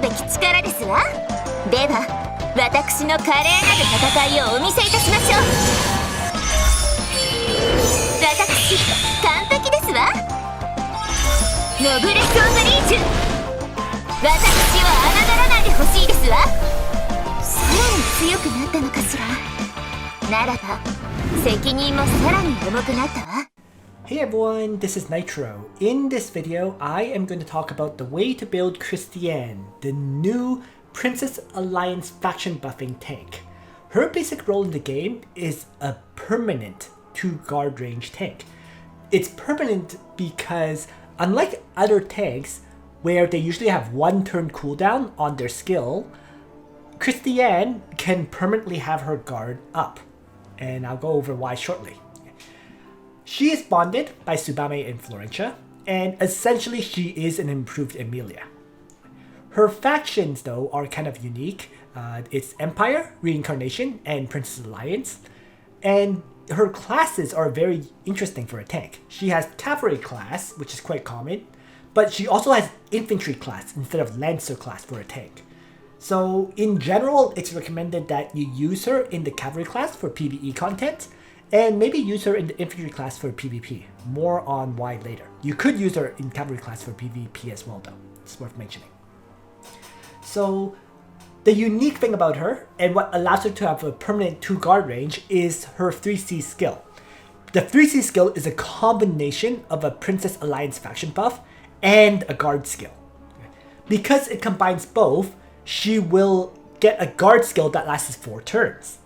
べき力ですわ。では私の華麗なる戦いをお見せいたしましょう。私完璧ですわ。ノブレス・オブ・リーチュ、私を侮らないでほしいですわ。さらに強くなったのかしら。ならば責任もさらに重くなったわ。Hey everyone, this is Nitro. In this video, I am going to talk about the way to build Christiane, the new Princess Alliance faction buffing tank. Her basic role in the game is a permanent 2 guard range tank. It's permanent because unlike other tanks where they usually have 1 turn cooldown on their skill, Christiane can permanently have her guard up, and I'll go over why shortly. She is bonded by Tsubame and Florentia, and essentially she is an improved Emilia. Her factions though are kind of unique. It's Empire, Reincarnation, and Princess Alliance, and her classes are very interesting for a tank. She has Cavalry class, which is quite common, but she also has Infantry class instead of Lancer class for a tank. So in general, it's recommended that you use her in the Cavalry class for PvE content, and maybe use her in the Infantry class for PvP. More on why later. You could use her in Cavalry class for PvP as well though. It's worth mentioning. So the unique thing about her, and what allows her to have a permanent 2 guard range, is her 3C skill. The 3C skill is a combination of a Princess Alliance faction buff and a guard skill. Because it combines both, she will get a guard skill that lasts 4 turns.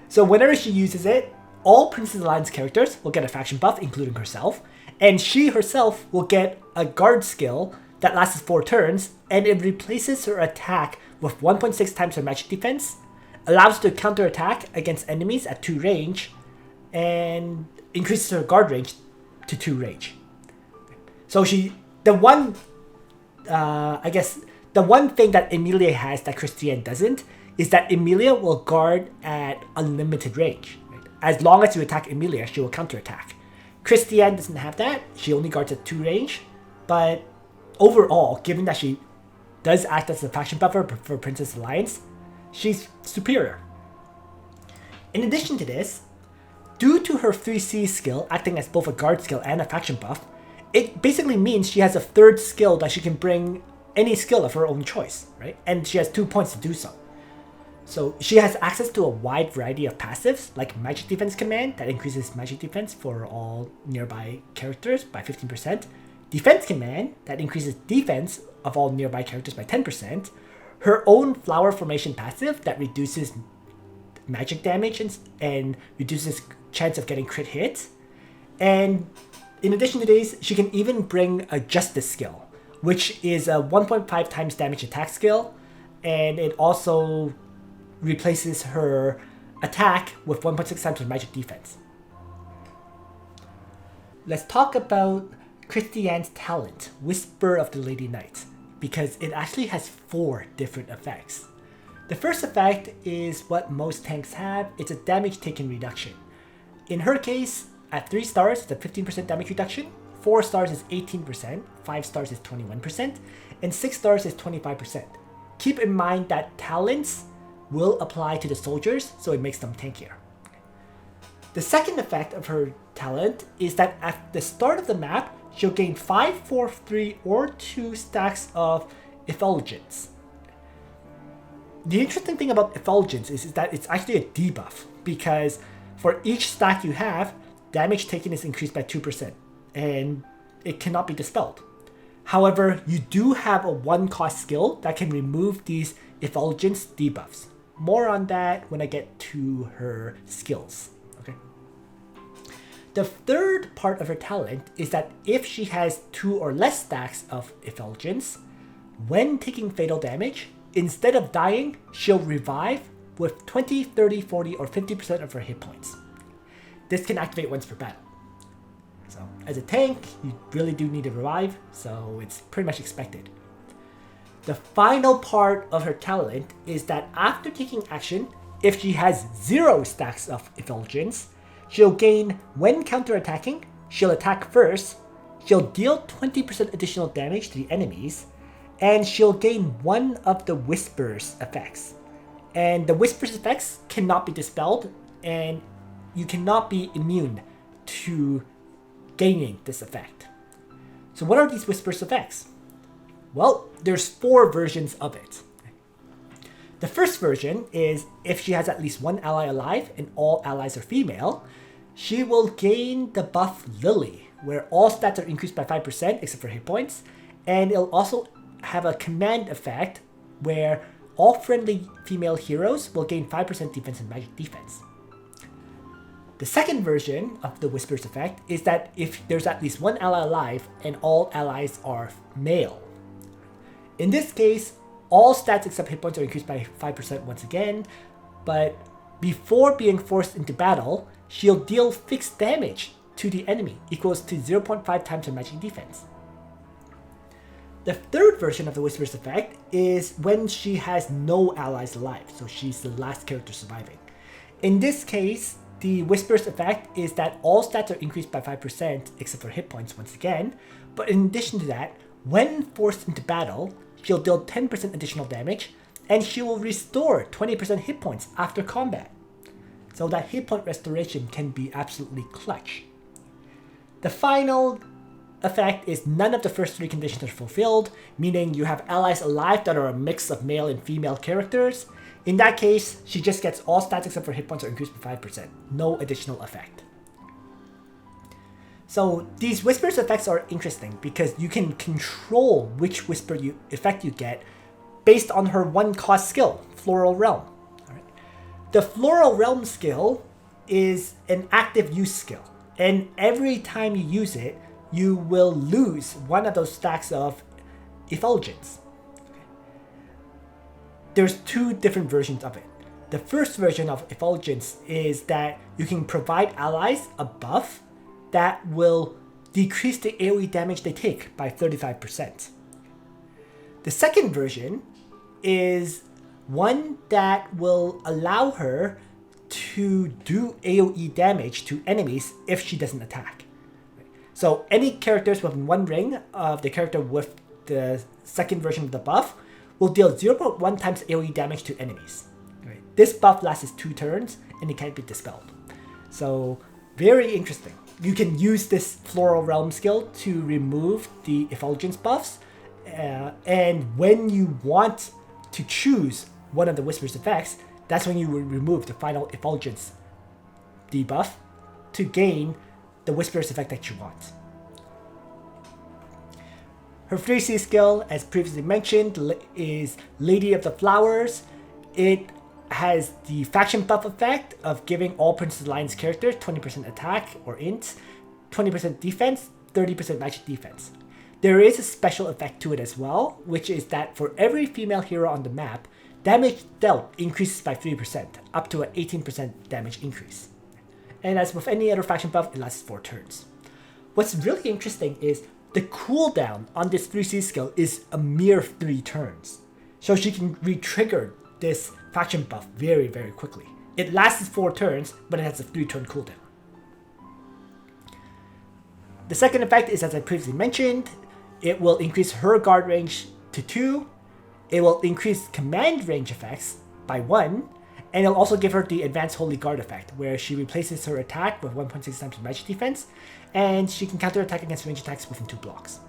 So whenever she uses it, all Princess Alliance characters will get a faction buff, including herself, and she herself will get a guard skill that lasts 4 turns, and it replaces her attack with 1.6 times her magic defense, allows her to counterattack against enemies at 2 range, and increases her guard range to 2 range. So the one thing that Emilia has that Christiane doesn't is that Emilia will guard at unlimited range. As long as you attack Emilia, she will counterattack. Christiane doesn't have that. She only guards at 2 range. But overall, given that she does act as a faction buffer for Princess Alliance, she's superior. In addition to this, due to her 3C skill acting as both a guard skill and a faction buff, it basically means she has a 3rd skill that she can bring any skill of her own choice, right? And she has 2 points to do so. So she has access to a wide variety of passives, like Magic Defense Command that increases magic defense for all nearby characters by 15%, Defense Command that increases defense of all nearby characters by 10%, her own Flower Formation passive that reduces magic damage and reduces chance of getting crit hits, and in addition to these, she can even bring a Justice skill, which is a 1.5 times damage attack skill, and it also replaces her attack with 1.6 times her magic defense. Let's talk about Christiane's talent, Whisper of the Lady Knight, because it actually has 4 different effects. The first effect is what most tanks have. It's a damage taken reduction. In her case, at 3 stars, it's a 15% damage reduction, 4 stars is 18%, 5 stars is 21%, and 6 stars is 25%. Keep in mind that talents will apply to the soldiers, so it makes them tankier. The second effect of her talent is that at the start of the map, she'll gain 5, 4, 3, or 2 stacks of effulgence. The interesting thing about effulgence is that it's actually a debuff, because for each stack you have, damage taken is increased by 2%, and it cannot be dispelled. However, you do have a 1-cost skill that can remove these effulgence debuffs. More on that when I get to her skills. Okay. The third part of her talent is that if she has 2 or less stacks of effulgence, when taking fatal damage, instead of dying, she'll revive with 20, 30, 40, or 50% of her hit points. This can activate once per battle. So as a tank, you really do need to revive, so it's pretty much expected. The final part of her talent is that after taking action, if she has 0 stacks of effulgence, she'll gain, when counterattacking, she'll attack first, she'll deal 20% additional damage to the enemies, and she'll gain one of the Whispers effects. And the Whispers effects cannot be dispelled, and you cannot be immune to gaining this effect. So what are these Whispers effects? Well, there's 4 versions of it. The first version is if she has at least one ally alive and all allies are female, she will gain the buff Lily, where all stats are increased by 5% except for hit points, and it'll also have a command effect where all friendly female heroes will gain 5% defense and magic defense. The second version of the Whispers effect is that if there's at least one ally alive and all allies are male. In this case, all stats except hit points are increased by 5% once again, but before being forced into battle, she'll deal fixed damage to the enemy equals to 0.5 times her magic defense. The third version of the Whispers effect is when she has no allies alive, so she's the last character surviving. In this case, the Whispers effect is that all stats are increased by 5% except for hit points once again, but in addition to that, when forced into battle, she'll deal 10% additional damage, and she will restore 20% hit points after combat. So that hit point restoration can be absolutely clutch. The final effect is none of the first 3 conditions are fulfilled, meaning you have allies alive that are a mix of male and female characters. In that case, she just gets all stats except for hit points are increased by 5%. No additional effect. So these Whispers effects are interesting because you can control which Whisper effect you get based on her 1-cost skill, Floral Realm. Alright. The Floral Realm skill is an active use skill, and every time you use it, you will lose one of those stacks of effulgence. Okay. There's 2 different versions of it. The first version of effulgence is that you can provide allies a buff that will decrease the AOE damage they take by 35%. The second version is one that will allow her to do AOE damage to enemies if she doesn't attack. So any characters within 1 ring of the character with the second version of the buff will deal 0.1 times AOE damage to enemies. This buff lasts 2 turns and it can't be dispelled. So very interesting. You can use this Floral Realm skill to remove the effulgence buffs, and when you want to choose one of the Whispers effects, that's when you will remove the final effulgence debuff to gain the Whispers effect that you want. Her 3C skill, as previously mentioned, is Lady of the Flowers. It has the faction buff effect of giving all Princess Alliance characters 20% attack or int, 20% defense, 30% magic defense. There is a special effect to it as well, which is that for every female hero on the map, damage dealt increases by 3%, up to an 18% damage increase. And as with any other faction buff, it lasts 4 turns. What's really interesting is the cooldown on this 3C skill is a mere 3 turns. So she can re-trigger this faction buff very, very quickly. It lasts 4 turns, but it has a 3-turn cooldown. The second effect is, as I previously mentioned, it will increase her guard range to 2, it will increase command range effects by 1, and it'll also give her the advanced Holy Guard effect, where she replaces her attack with 1.6 times magic defense, and she can counterattack against range attacks within 2 blocks.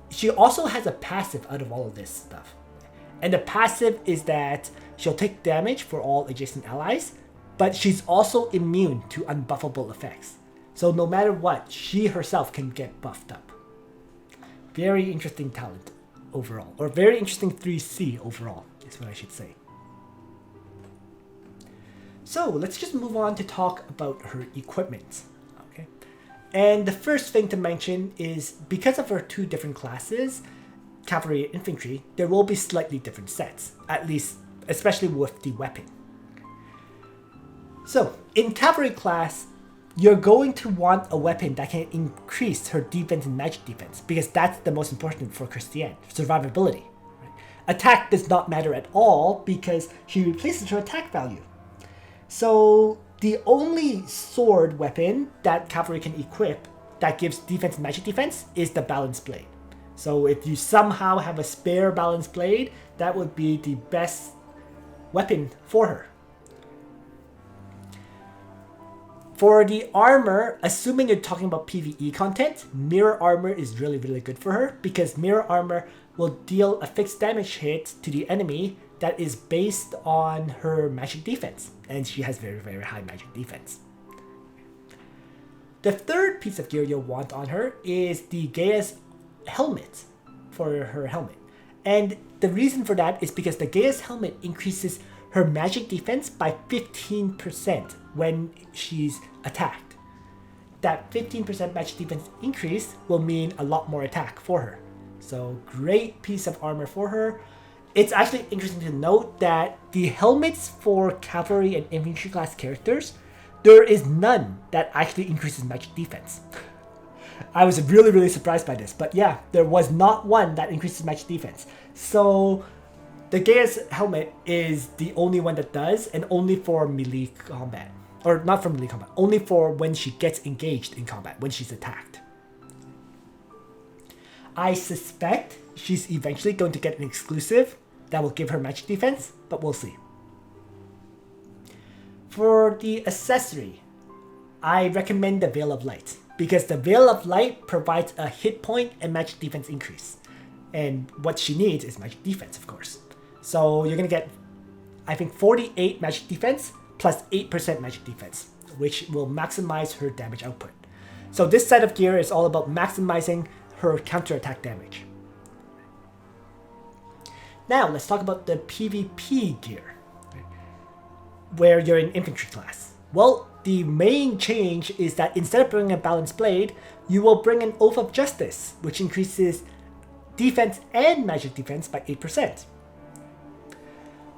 She also has a passive out of all of this stuff. And the passive is that she'll take damage for all adjacent allies, but she's also immune to unbuffable effects. So no matter what, she herself can get buffed up. Very interesting talent overall, or very interesting 3C overall, is what I should say. So let's just move on to talk about her equipment. Okay, and the first thing to mention is because of her 2 different classes, cavalry and infantry, there will be slightly different sets, at least especially with the weapon. So in cavalry class, you're going to want a weapon that can increase her defense and magic defense, because that's the most important for Christiane, survivability. Right? Attack does not matter at all because she replaces her attack value. So the only sword weapon that cavalry can equip that gives defense and magic defense is the Balance Blade. So if you somehow have a spare balanced blade, that would be the best weapon for her. For the armor, assuming you're talking about PvE content, mirror armor is really good for her, because mirror armor will deal a fixed damage hit to the enemy that is based on her magic defense, and she has very high magic defense. The third piece of gear you'll want on her is the Gaea's helmet for her helmet. And the reason for that is because the Gaea's helmet increases her magic defense by 15% when she's attacked. That 15% magic defense increase will mean a lot more attack for her. So great piece of armor for her. It's actually interesting to note that the helmets for cavalry and infantry class characters, there is none that actually increases magic defense. I was really surprised by this, but yeah, there was not one that increases magic defense. So the Gaea's helmet is the only one that does, and only for melee combat. Or not for melee combat, only for when she gets engaged in combat, when she's attacked. I suspect she's eventually going to get an exclusive that will give her magic defense, but we'll see. For the accessory, I recommend the Veil of Light, because the Veil of Light provides a hit point and magic defense increase. And what she needs is magic defense, of course. So you're going to get, I think, 48 magic defense plus 8% magic defense, which will maximize her damage output. So this set of gear is all about maximizing her counterattack damage. Now let's talk about the PvP gear, where you're in infantry class. Well, the main change is that instead of bringing a balanced blade, you will bring an Oath of Justice, which increases defense and magic defense by 8%.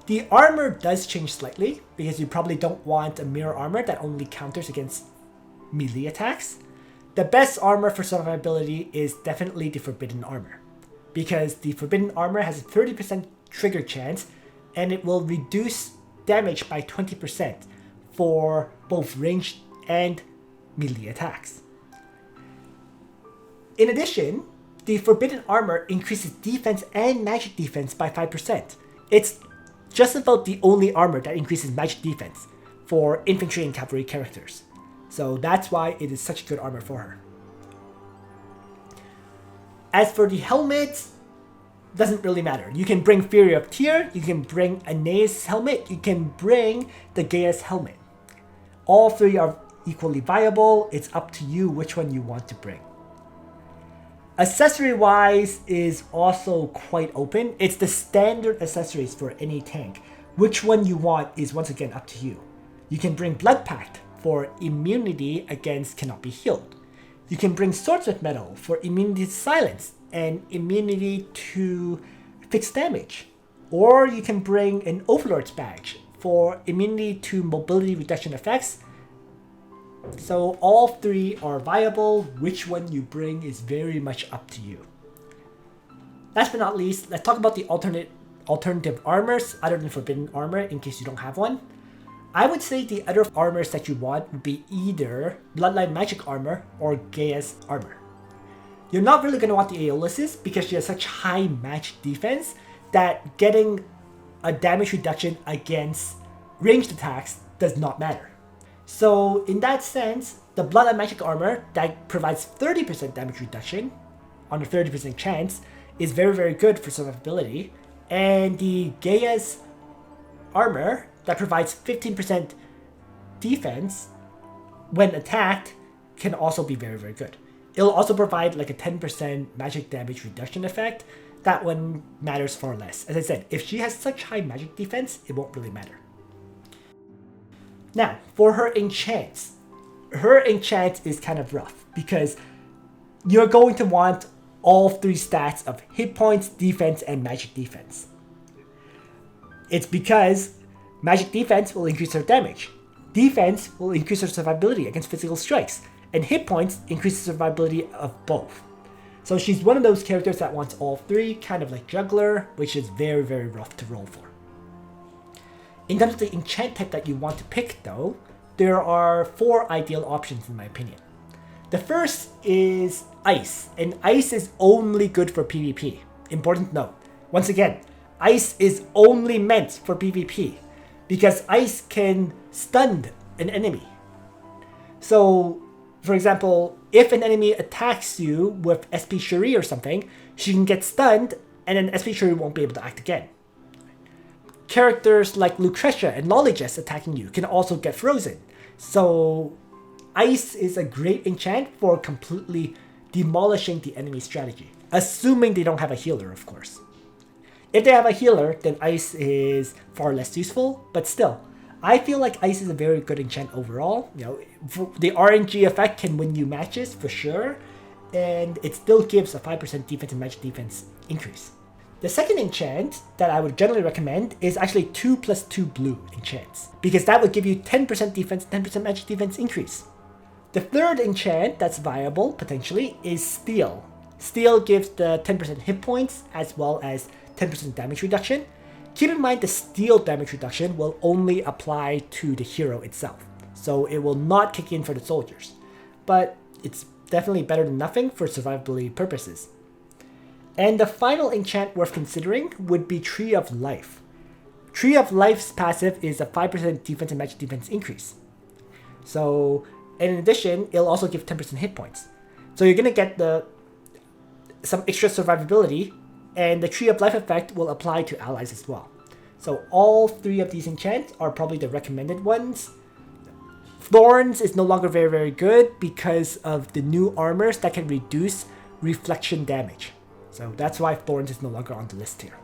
The armor does change slightly, because you probably don't want a mirror armor that only counters against melee attacks. The best armor for survivability is definitely the Forbidden Armor, because the Forbidden Armor has a 30% trigger chance, and it will reduce damage by 20% for both ranged and melee attacks. In addition, the Forbidden Armor increases defense and magic defense by 5%. It's just about the only armor that increases magic defense for infantry and cavalry characters. So that's why it is such good armor for her. As for the helmet, doesn't really matter. You can bring Fury of Tyr, you can bring Aeneas' helmet, you can bring the Gaea's helmet. All three are equally viable. It's up to you which one you want to bring. Accessory wise is also quite open. It's the standard accessories for any tank. Which one you want is once again up to you. You can bring Blood Pact for immunity against cannot be healed. You can bring Swordsmith Metal for immunity to silence and immunity to fixed damage. Or you can bring an Overlord's Badge for immunity to mobility reduction effects. So all three are viable. Which one you bring is very much up to you. Last but not least, let's talk about the alternative armors other than Forbidden Armor in case you don't have one. I would say the other armors that you want would be either Bloodline Magic Armor or Gaea's Armor. You're not really going to want the AOEs because she has such high magic defense that getting a damage reduction against ranged attacks does not matter. So in that sense, the Bloodline Magic Armor that provides 30% damage reduction on a 30% chance is very good for survivability, and the Gaea's Armor that provides 15% defense when attacked can also be very good. It'll also provide like a 10% magic damage reduction effect. That one matters far less. As I said, if she has such high magic defense, it won't really matter. Now, for her enchants. Her enchant is kind of rough because you're going to want all three stats of hit points, defense, and magic defense. It's because magic defense will increase her damage. Defense will increase her survivability against physical strikes. And hit points increase the survivability of both. So she's one of those characters that wants all three, kind of like Juggler, which is very rough to roll for. In terms of the enchant type that you want to pick though, there are 4 ideal options in my opinion. The first is ice, and ice is only good for PvP. Important note. Once again, ice is only meant for PvP because ice can stun an enemy. So, for example, if an enemy attacks you with SP Shuri or something, she can get stunned and then SP Shuri won't be able to act again. Characters like Lucretia and Lolligess attacking you can also get frozen. So, ice is a great enchant for completely demolishing the enemy strategy. Assuming they don't have a healer, of course. If they have a healer, then ice is far less useful, but still, I feel like ice is a very good enchant overall. You know, the RNG effect can win you matches for sure, and it still gives a 5% defense and magic defense increase. The second enchant that I would generally recommend is actually 2+2 blue enchants, because that would give you 10% defense, 10% magic defense increase. The third enchant that's viable, potentially, is Steel. Steel gives the 10% hit points as well as 10% damage reduction. Keep in mind the Steel damage reduction will only apply to the hero itself, so it will not kick in for the soldiers. But it's definitely better than nothing for survivability purposes. And the final enchant worth considering would be Tree of Life. Tree of Life's passive is a 5% defense and magic defense increase. So, in addition, it'll also give 10% hit points. So you're gonna get some extra survivability, and the Tree of Life effect will apply to allies as well. So all three of these enchants are probably the recommended ones. Thorns is no longer very, very good because of the new armors that can reduce reflection damage. So that's why Thorns is no longer on the list here.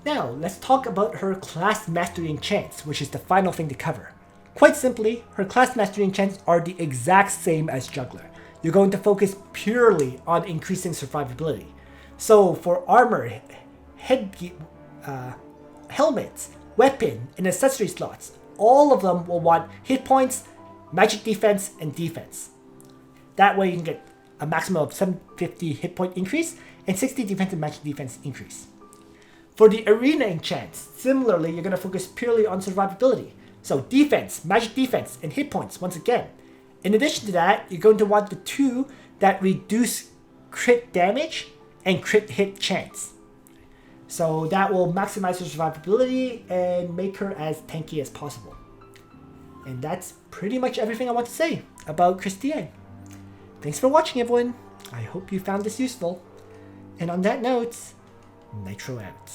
Now, let's talk about her class mastery enchants, which is the final thing to cover. Quite simply, her class mastery enchants are the exact same as Juggler. You're going to focus purely on increasing survivability. So for armor, helmets, weapon, and accessory slots, all of them will want hit points, magic defense, and defense. That way you can get a maximum of 750 hit point increase and 60 defense and magic defense increase. For the arena enchants, similarly, you're going to focus purely on survivability. So defense, magic defense, and hit points once again. In addition to that, you're going to want the two that reduce crit damage and crit hit chance. So that will maximize her survivability and make her as tanky as possible. And that's pretty much everything I want to say about Christiane. Thanks for watching, everyone. I hope you found this useful. And on that note, Nitro out.